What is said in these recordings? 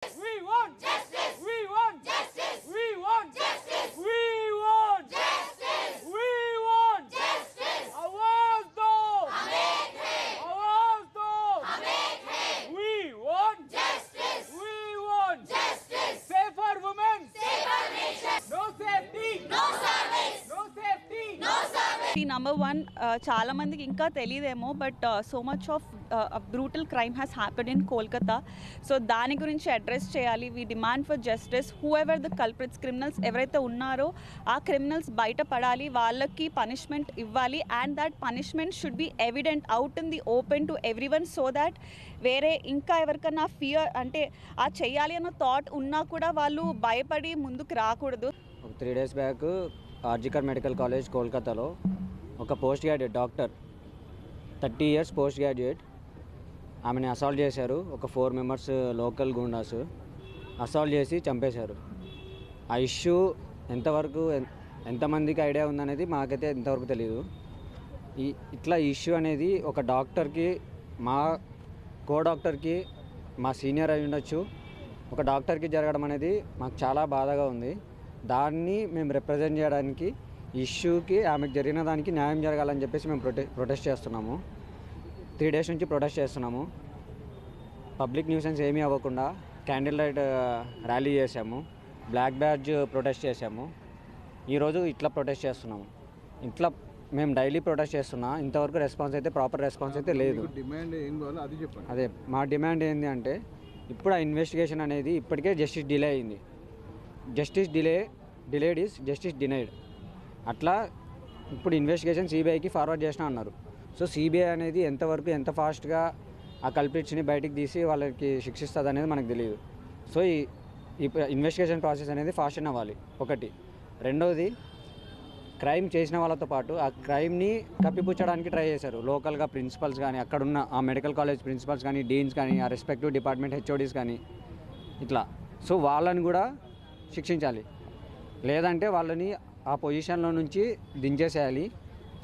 We want justice. We want justice. We want justice. We want justice. We want justice. आवाज दो. हम एक हैं. आवाज दो. हम एक हैं. We want justice. We want justice. Safer women. Safer nation. No safety. No service. No safety. No service. Number one, చాలా మందికి ఇంకా తెలియదేమో but so much of brutal crime has happen in Kolkata. So దాని గురించి అడ్రస్ చేయాలి. We demand for justice. Who ever the culprits, criminals ఎవరైతే ఉన్నారో ఆ క్రిమినల్స్ బయటపడాలి, వాళ్ళకి పనిష్మెంట్ ఇవ్వాలి. And that punishment should be evident out in the open to everyone, so that వేరే ఇంకా ఎవరికన్నా ఫియర్ అంటే ఆ చెయ్యాలి అన్న థాట్ ఉన్నా కూడా వాళ్ళు భయపడి ముందుకు రాకూడదు. 3 days back RG Kar medical college కోల్కతాలో ఒక post graduate doctor 30 years post graduate ఆమెని అసాల్ట్ చేశారు. ఒక 4 members లోకల్ గుండాస్ అసాల్ట్ చేసి చంపేశారు. ఆ ఇష్యూ ఎంతవరకు ఎంతమందికి ఐడియా ఉందనేది మాకైతే ఎంతవరకు తెలియదు. ఇట్లా ఇష్యూ అనేది ఒక డాక్టర్కి, మా కో డాక్టర్కి, మా సీనియర్ అయి ఉండొచ్చు, ఒక డాక్టర్కి జరగడం అనేది మాకు చాలా బాధగా ఉంది. దాన్ని మేము రిప్రజెంట్ చేయడానికి ఇష్యూకి, ఆమెకు జరిగిన దానికి న్యాయం జరగాలని చెప్పేసి మేము ప్రొటెస్ట్ చేస్తున్నాము. 3 days నుంచి ప్రొటెస్ట్ చేస్తున్నాము. పబ్లిక్ న్యూసెన్స్ ఏమీ అవ్వకుండా క్యాండిల్ లైట్ ర్యాలీ చేసాము, బ్లాక్ బ్యాడ్జ్ ప్రొటెస్ట్ చేసాము. ఈరోజు ఇట్లా ప్రొటెస్ట్ చేస్తున్నాము. ఇట్లా మేము డైలీ ప్రొటెస్ట్ చేస్తున్నా. ఇంతవరకు రెస్పాన్స్ అయితే, ప్రాపర్ రెస్పాన్స్ అయితే లేదు. డిమాండ్ ఏం కావాలో అది చెప్పండి. అదే మా డిమాండ్ ఏంటి అంటే, ఇప్పుడు ఆ ఇన్వెస్టిగేషన్ అనేది ఇప్పటికే జస్టిస్ డిలే అయింది. Justice delayed is justice denied. అట్లా ఇప్పుడు ఇన్వెస్టిగేషన్ సిబిఐకి ఫార్వర్డ్ చేసినా అన్నారు. సో సిబిఐ అనేది ఎంతవరకు ఎంత ఫాస్ట్గా ఆ కల్ప్రిట్స్ని బయటికి తీసి వాళ్ళకి శిక్షిస్తుంది అనేది మనకు తెలియదు. సో ఈ ఇన్వెస్టిగేషన్ ప్రాసెస్ అనేది ఫాస్ట్ అవ్వాలి ఒకటి. రెండవది, క్రైమ్ చేసిన వాళ్ళతో పాటు ఆ క్రైమ్ని కప్పిపుచ్చడానికి ట్రై చేశారు లోకల్గా ప్రిన్సిపల్స్ కానీ, అక్కడున్న ఆ మెడికల్ కాలేజ్ ప్రిన్సిపల్స్ కానీ, డీన్స్ కానీ, ఆ రెస్పెక్టివ్ డిపార్ట్మెంట్ హెచ్ఓడీస్ కానీ ఇట్లా. సో వాళ్ళని కూడా శిక్షించాలి. లేదంటే వాళ్ళని ఆ పొజిషన్లో నుంచి దించేసేయాలి.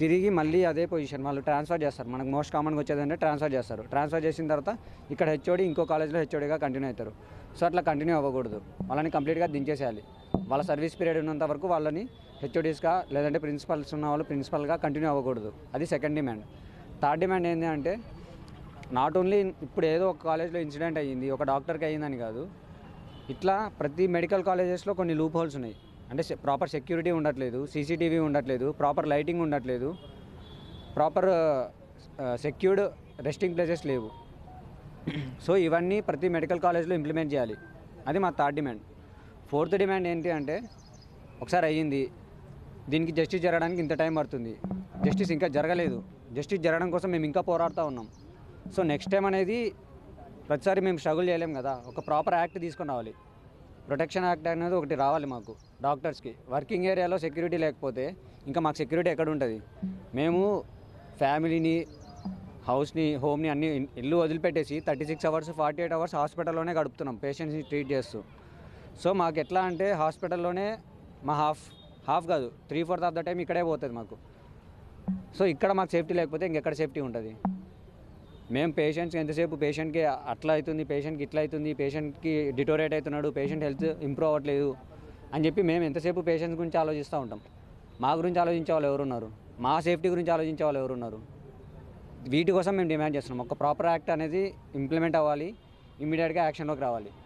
తిరిగి మళ్ళీ అదే పొజిషన్ వాళ్ళు ట్రాన్స్ఫర్ చేస్తారు. మనకు మోస్ట్ కామన్గా వచ్చేదంటే ట్రాన్స్ఫర్ చేస్తారు. ట్రాన్స్ఫర్ చేసిన తర్వాత ఇక్కడ హెచ్ఓడి ఇంకో కాలేజ్లో హెచ్ఓడిగా కంటిన్యూ అవుతారు. సో అట్లా కంటిన్యూ అవ్వకూడదు. వాళ్ళని కంప్లీట్గా దించేసేయాలి. వాళ్ళ సర్వీస్ పీరియడ్ ఉన్నంత వరకు వాళ్ళని హెచ్ఓడీస్గా లేదంటే ప్రిన్సిపల్స్ ఉన్న వాళ్ళు ప్రిన్సిపల్గా కంటిన్యూ అవ్వకూడదు. అది సెకండ్ డిమాండ్. థర్డ్ డిమాండ్ ఏంటి అంటే, నాట్ ఓన్లీ ఇప్పుడు ఏదో ఒక కాలేజ్లో ఇన్సిడెంట్ అయ్యింది, ఒక డాక్టర్కి అయ్యిందని కాదు. ఇట్లా ప్రతి మెడికల్ కాలేజెస్లో కొన్ని లూప్ హోల్స్ ఉన్నాయి. అంటే ప్రాపర్ సెక్యూరిటీ ఉండట్లేదు, సీసీటీవీ ఉండట్లేదు, ప్రాపర్ లైటింగ్ ఉండట్లేదు, ప్రాపర్ సెక్యూర్డ్ రెస్టింగ్ ప్లేసెస్ లేవు. సో ఇవన్నీ ప్రతి మెడికల్ కాలేజ్లో ఇంప్లిమెంట్ చేయాలి. అది మా థర్డ్ డిమాండ్. ఫోర్త్ డిమాండ్ ఏంటి అంటే, ఒకసారి అయ్యింది, దీనికి జస్టిస్ జరగడానికి ఇంత టైం పడుతుంది, జస్టిస్ ఇంకా జరగలేదు, జస్టిస్ జరగడం కోసం మేము ఇంకా పోరాడుతూ ఉన్నాం. సో నెక్స్ట్ టైం అనేది ప్రతిసారి మేము స్ట్రగుల్ చేయలేం కదా. ఒక ప్రాపర్ యాక్ట్ తీసుకొని రావాలి. ప్రొటెక్షన్ యాక్ట్ అనేది ఒకటి రావాలి మాకు డాక్టర్స్కి. వర్కింగ్ ఏరియాలో సెక్యూరిటీ లేకపోతే ఇంకా మాకు సెక్యూరిటీ ఎక్కడ ఉంటుంది? మేము ఫ్యామిలీని, హౌస్ని, హోమ్ని అన్ని ఇల్లు వదిలిపెట్టేసి 36 hours 48 hours హాస్పిటల్లోనే గడుపుతున్నాం పేషెంట్స్ని ట్రీట్ చేస్తూ. సో మాకు ఎట్లా అంటే హాస్పిటల్లోనే మా హాఫ్ కాదు 3/4 ఆఫ్ ద టైం ఇక్కడే పోతుంది మాకు. సో ఇక్కడ మాకు సేఫ్టీ లేకపోతే ఇంకెక్కడ సేఫ్టీ ఉంటుంది? మేము పేషెంట్స్కి ఎంతసేపు పేషెంట్కి అట్లా అవుతుంది, పేషెంట్కి ఇట్లా అవుతుంది, పేషెంట్కి డిటోరేట్ అవుతున్నాడు, పేషెంట్ హెల్త్ ఇంప్రూవ్ అవ్వట్లేదు అని చెప్పి మేము ఎంతసేపు పేషెంట్స్ గురించి ఆలోచిస్తూ ఉంటాం. మా గురించి ఆలోచించే వాళ్ళు ఎవరున్నారు? మా సేఫ్టీ గురించి ఆలోచించే వాళ్ళు ఎవరున్నారు? వీటి కోసం మేము డిమాండ్ చేస్తున్నాం. ఒక ప్రాపర్ యాక్ట్ అనేది ఇంప్లిమెంట్ అవ్వాలి, ఇమ్మీడియట్గా యాక్షన్లోకి రావాలి.